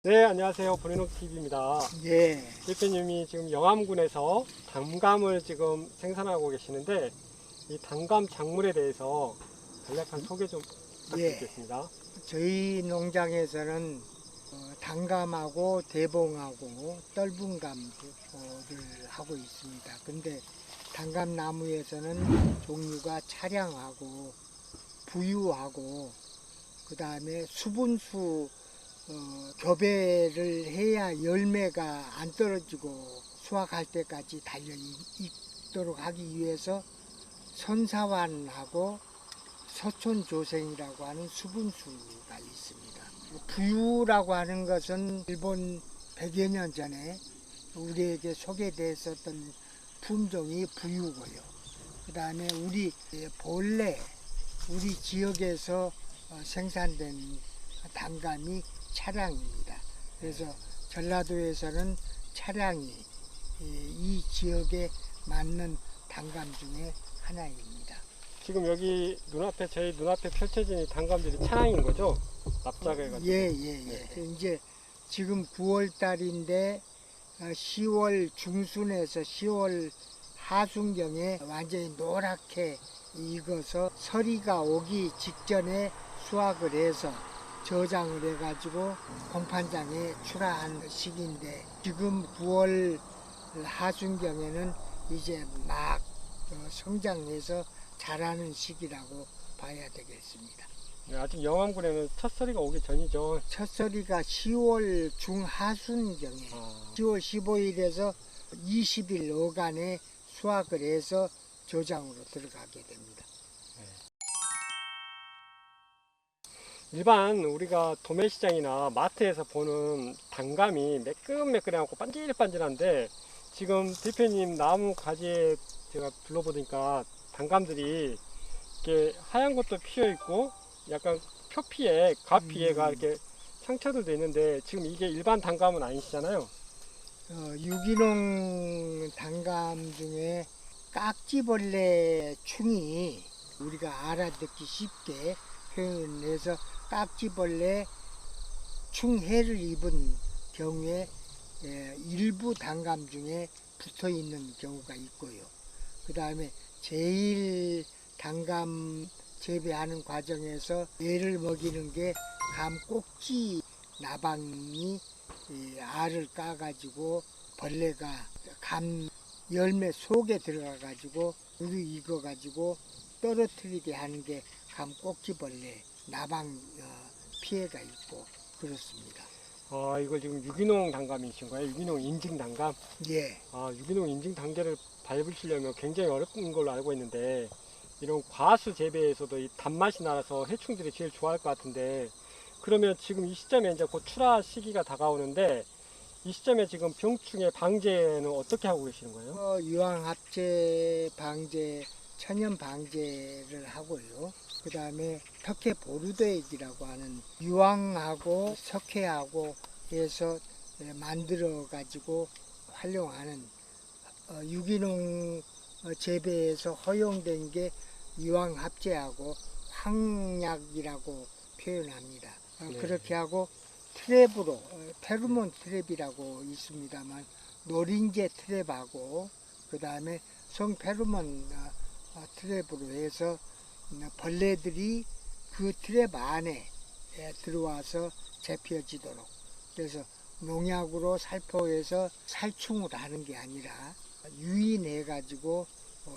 네, 안녕하세요. 보리농TV입니다. 예, 대표님이 지금 영암군에서 단감을 지금 생산하고 계시는데, 이 단감 작물에 대해서 간략한 소개 좀 예. 부탁드리겠습니다. 저희 농장에서는 단감하고 대봉하고 떫은감을 하고 있습니다. 근데 단감 나무에서는 종류가 차량하고 부유하고 그 다음에 수분수 교배를 해야 열매가 안 떨어지고 수확할 때까지 달려 있도록 하기 위해서 선사환하고 서촌조생이라고 하는 수분수가 있습니다. 부유라고 하는 것은 일본 100여 년 전에 우리에게 소개됐었던 품종이 부유고요. 그 다음에 우리 본래 우리 지역에서 생산된 단감이 차량입니다. 그래서 전라도에서는 차량이 이 지역에 맞는 단감 중에 하나입니다. 지금 여기 눈앞에, 저희 눈앞에 펼쳐진 이 단감들이 차량인 거죠? 납작해가지고. 예. 이제 지금 9월 달인데 10월 중순에서 10월 하순경에 완전히 노랗게 익어서 서리가 오기 직전에 수확을 해서 저장을 해가지고 공판장에 출하한 시기인데 지금 9월 하순경에는 이제 막 성장해서 자라는 시기라고 봐야 되겠습니다. 네, 아직 영암군에는 첫 서리가 오기 전이죠. 첫서리가 10월 중하순경에 10월 15일에서 20일 어간에 수확을 해서 조장으로 들어가게 됩니다. 일반 우리가 도매시장이나 마트에서 보는 단감이 매끈매끈하고 반질반질한데, 지금 대표님 나무 가지에 제가 둘러보니까 단감들이 이렇게 하얀 것도 피어 있고 약간 표피에 가피에가 이렇게 상처들도 있는데, 지금 이게 일반 단감은 아니시잖아요. 유기농 단감 중에 깍지벌레 충이 우리가 알아듣기 쉽게 표현해서 깍지벌레 충해를 입은 경우에 일부 단감 중에 붙어 있는 경우가 있고요. 그 다음에 제일 단감 재배하는 과정에서 애를 먹이는 게 감 꼭지 나방이 알을 까가지고 벌레가 감 열매 속에 들어가가지고 물이 익어가지고 떨어뜨리게 하는 게 감 꼭지벌레 나방 피해가 있고 그렇습니다. 아, 이걸 지금 유기농 단감이신 거예요? 유기농 인증 단감? 예. 아, 유기농 인증 단계를 밟으시려면 굉장히 어렵은 걸로 알고 있는데, 이런 과수 재배에서도 이 단맛이 나서 해충들이 제일 좋아할 것 같은데, 그러면 지금 이 시점에 이제 곧 출하 시기가 다가오는데, 이 시점에 지금 병충해 방제는 어떻게 하고 계시는 거예요? 유황합제 방제, 천연 방제를 하고요. 그 다음에 석회 보르도액이라고 하는 유황하고 석회하고 해서 만들어 가지고 활용하는 유기농 재배에서 허용된 게 유황합제하고 황약이라고 표현합니다. 네. 그렇게 하고 트랩으로 페로몬 트랩이라고 있습니다만 노린재 트랩하고 그 다음에 성페로몬 트랩으로 해서 벌레들이 그 트랩 안에 들어와서 잡혀지도록 그래서 농약으로 살포해서 살충을 하는 게 아니라 유인해 가지고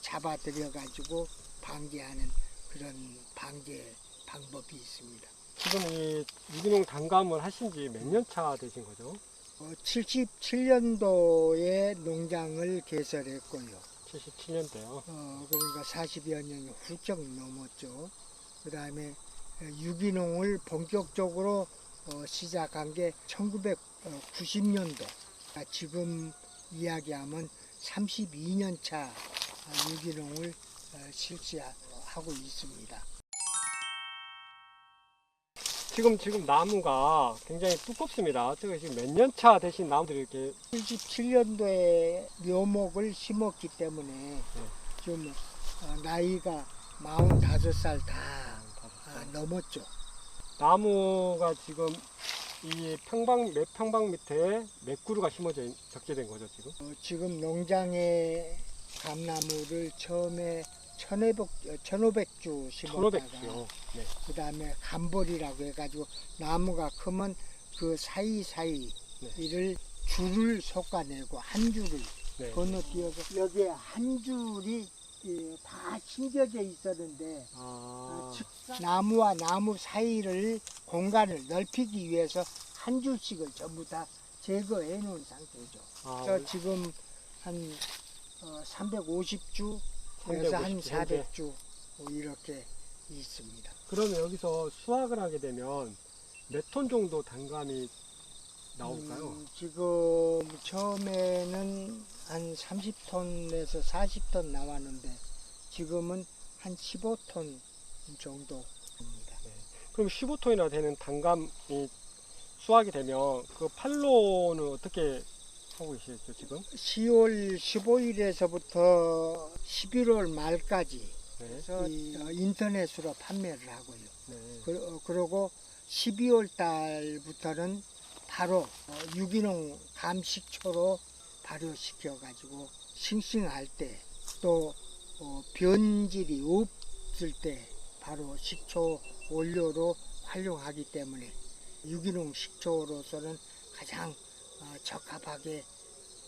잡아들여 가지고 방제하는 그런 방제 방법이 있습니다. 지금 이 유기농 단감을 하신 지 몇 년 차 되신 거죠? 77년도에 농장을 개설했고요. 77년대요. 그러니까 40여 년이 훌쩍 넘었죠. 그 다음에 유기농을 본격적으로 시작한 게 1990년도. 지금 이야기하면 32년 차 유기농을 실시하고 있습니다. 지금 나무가 굉장히 두껍습니다. 지금 몇 년 차 되신 나무들이 이렇게 77년도에 묘목을 심었기 때문에 좀 나이가 45살 다 넘었죠. 나무가 지금 이 몇 평방 밑에 몇 그루가 적게 된 거죠 지금? 지금 농장에 감나무를 처음에 1,500주 심었다가 1,500주요. 네. 그 다음에 감벌이라고 해가지고 나무가 크면 그 사이사이 네. 이를 줄을 솎아내고 한 줄을 네. 건너뛰어서 여기에 한 줄이 다 심겨져 있었는데 나무와 나무 사이를 공간을 넓히기 위해서 한 줄씩을 전부 다 제거해 놓은 상태죠. 그래서 지금 한 350주, 그래서 한 400주 이렇게 있습니다. 그러면 여기서 수확을 하게 되면 몇 톤 정도 단감이 나올까요? 지금 처음에는 한 30톤에서 40톤 나왔는데 지금은 한 15톤 정도입니다. 네. 그럼 15톤이나 되는 단감이 수확이 되면 그 판로는 어떻게 하고 계시죠 지금? 10월 15일에서부터 11월 말까지 네. 인터넷으로 판매를 하고요. 네. 그리고 12월 달부터는 바로 유기농 감식초로 발효시켜가지고 싱싱할 때 또 변질이 없을 때 바로 식초 원료로 활용하기 때문에 유기농 식초로서는 가장 적합하게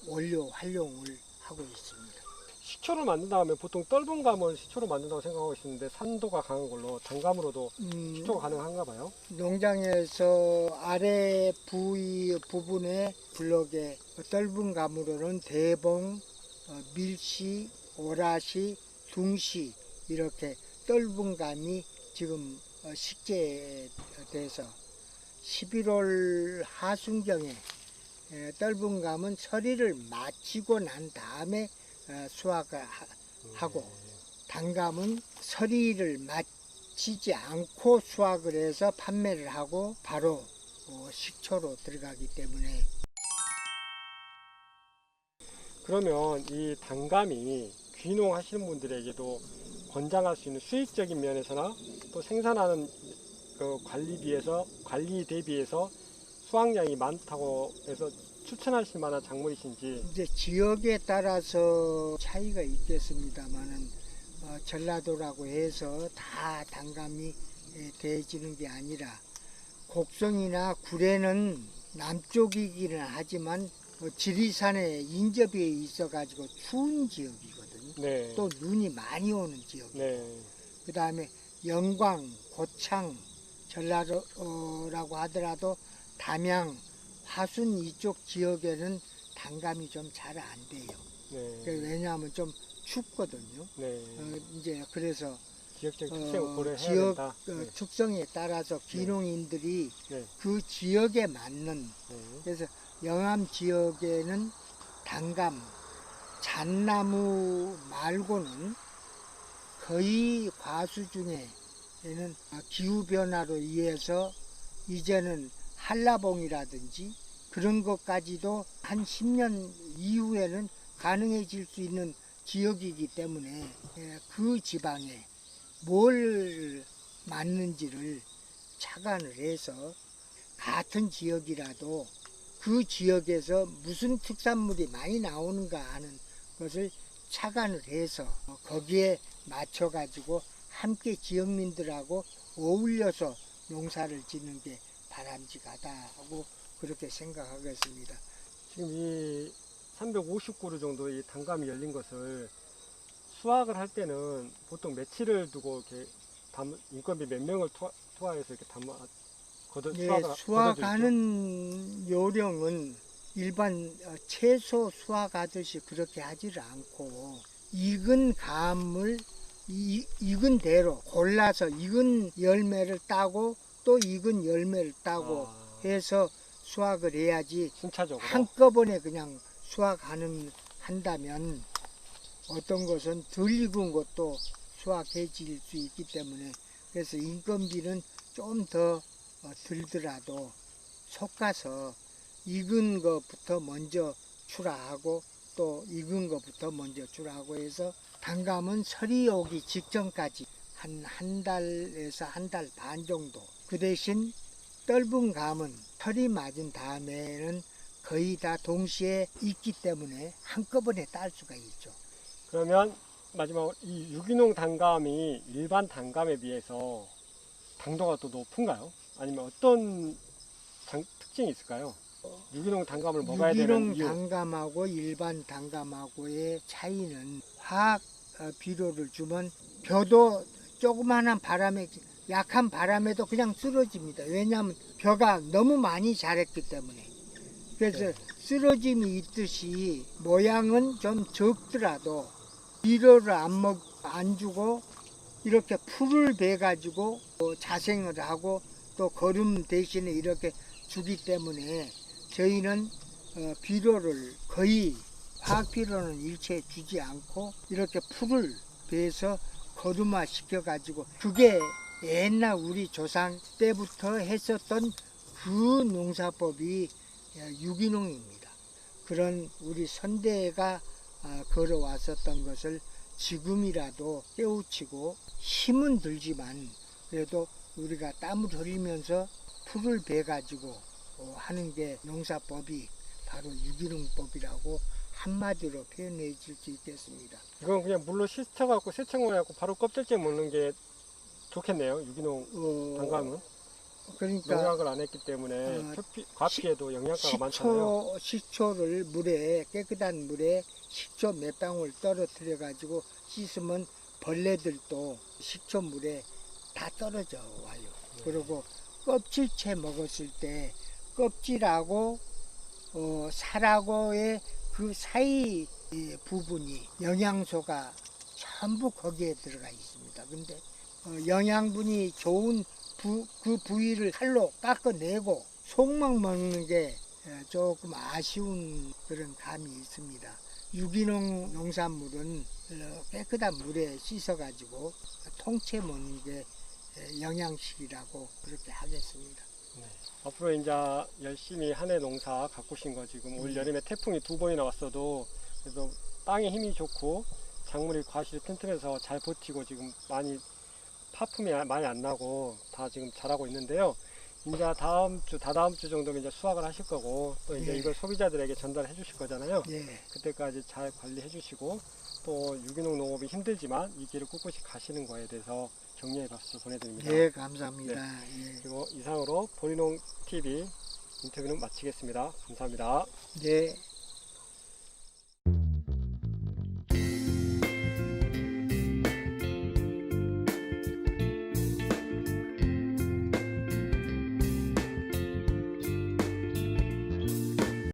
원료 활용을 하고 있습니다. 식초를 만든다 하면 보통 떫은 감은 식초로 만든다고 생각하고 있었는데 산도가 강한 걸로 단감으로도 식초가 가능한가 봐요. 농장에서 아래 부분에 블럭에 떫은 감으로는 대봉, 밀씨, 오라시, 둥시 이렇게 떫은 감이 지금 식재돼서 11월 하순경에 떫은 감은 서리를 마치고 난 다음에 수확을 하고 단감은 서리를 마치지 않고 수확을 해서 판매를 하고 바로 식초로 들어가기 때문에. 그러면 이 단감이 귀농 하시는 분들에게도 권장할 수 있는 수익적인 면에서나 또 생산하는 그 관리 대비해서 수확량이 많다고 해서 추천하실 만한 작물이신지. 이제 지역에 따라서 차이가 있겠습니다만은 전라도라고 해서 다 단감이 대지는 게 아니라 곡성이나 구례는 남쪽이기는 하지만 지리산에 인접해 있어가지고 추운 지역이거든요. 네. 또 눈이 많이 오는 지역이고 네. 그 다음에 영광, 고창, 전라도라고 하더라도 담양, 화순 이쪽 지역에는 단감이 좀 잘 안 돼요. 네. 왜냐하면 좀 춥거든요. 네. 이제 그래서 지역적 특성을 고려해야 지역 된다. 네. 특성에 따라서 귀농인들이 네. 그 지역에 맞는 네. 그래서 영암 지역에는 단감, 잣나무 말고는 거의 과수 중에는 기후 변화로 인해서 이제는 한라봉이라든지 그런 것까지도 한 10년 이후에는 가능해질 수 있는 지역이기 때문에 그 지방에 뭘 맞는지를 착안을 해서 같은 지역이라도 그 지역에서 무슨 특산물이 많이 나오는가 하는 것을 착안을 해서 거기에 맞춰가지고 함께 지역민들하고 어울려서 농사를 짓는 게 바람직하다고 그렇게 생각하겠습니다. 지금 이 350그루 정도 이 단감이 열린 것을 수확을 할 때는 보통 며칠을 두고 이렇게 인건비 몇 명을 투하해서 이렇게 수확하는 요령은 일반 채소 수확하듯이 그렇게 하지를 않고 익은 감을 익은 대로 골라서 익은 열매를 따고 또 익은 열매를 따고 해서 수확을 해야지 순차적으로 한꺼번에 그냥 한다면 어떤 것은 덜 익은 것도 수확해질 수 있기 때문에 그래서 인건비는 좀 더 들더라도 솎아서 익은 것부터 먼저 출하하고 또 익은 것부터 먼저 출하하고 해서 단감은 설이 오기 직전까지 한 달에서 한 달 반 정도 그 대신 떫은 감은 털이 맞은 다음에는 거의 다 동시에 익기 때문에 한꺼번에 딸 수가 있죠. 그러면 마지막으로 이 유기농 단감이 일반 단감에 비해서 당도가 또 높은가요? 아니면 어떤 특징이 있을까요? 유기농 단감을 먹어야 되는 유기농 이유. 단감하고 일반 단감하고의 차이는 화학 비료를 주면 벼도 조그마한 바람에 약한 바람에도 그냥 쓰러집니다. 왜냐하면 벼가 너무 많이 자랐기 때문에. 그래서 네. 쓰러짐이 있듯이 모양은 좀 적더라도 비료를 안 주고 이렇게 풀을 배 가지고 자생을 하고 또 거름 대신에 이렇게 주기 때문에 저희는 비료를 거의 화학 비료는 일체 주지 않고 이렇게 풀을 베서 거름화 시켜 가지고 그게 옛날 우리 조상 때부터 했었던 그 농사법이 유기농입니다. 그런 우리 선대가 걸어왔었던 것을 지금이라도 깨우치고 힘은 들지만 그래도 우리가 땀을 흘리면서 풀을 배 가지고 하는 게 농사법이 바로 유기농법이라고 한마디로 표현해 줄 수 있겠습니다. 이건 그냥 물로 씻어갖고 세척만 해갖고 바로 껍질째 먹는 게 좋겠네요. 유기농 단감은. 그러니까 농약을 안 했기 때문에 과피에도 영양가가 많잖아요. 식초를 물에 깨끗한 물에 식초 몇 방울 떨어뜨려 가지고 씻으면 벌레들도 식초 물에 다 떨어져 와요. 그리고 껍질째 먹었을 때 껍질하고 살하고의 그 사이 부분이 영양소가 전부 거기에 들어가 있습니다. 근데 영양분이 좋은 그 부위를 칼로 깎아내고 속만 먹는 게 조금 아쉬운 그런 감이 있습니다. 유기농 농산물은 깨끗한 물에 씻어가지고 통째 먹는 게 영양식이라고 그렇게 하겠습니다. 네. 앞으로 이제 열심히 한 해 농사 가꾸신 거 지금 올 여름에 태풍이 2번이나 왔어도 그래도 땅에 힘이 좋고 작물이 과실이 튼튼해서 잘 버티고 지금 많이 파품이 많이 안 나고 다 지금 잘하고 있는데요. 이제 다음 주, 다다음 주 정도면 이제 수확을 하실 거고 또 이제 예. 이걸 소비자들에게 전달해 주실 거잖아요. 예. 그때까지 잘 관리해 주시고 또 유기농 농업이 힘들지만 이 길을 꿋꿋이 가시는 거에 대해서 격려의 박수 보내드립니다. 예, 감사합니다. 예. 그리고 이상으로 보리농 TV 인터뷰는 마치겠습니다. 감사합니다. 네.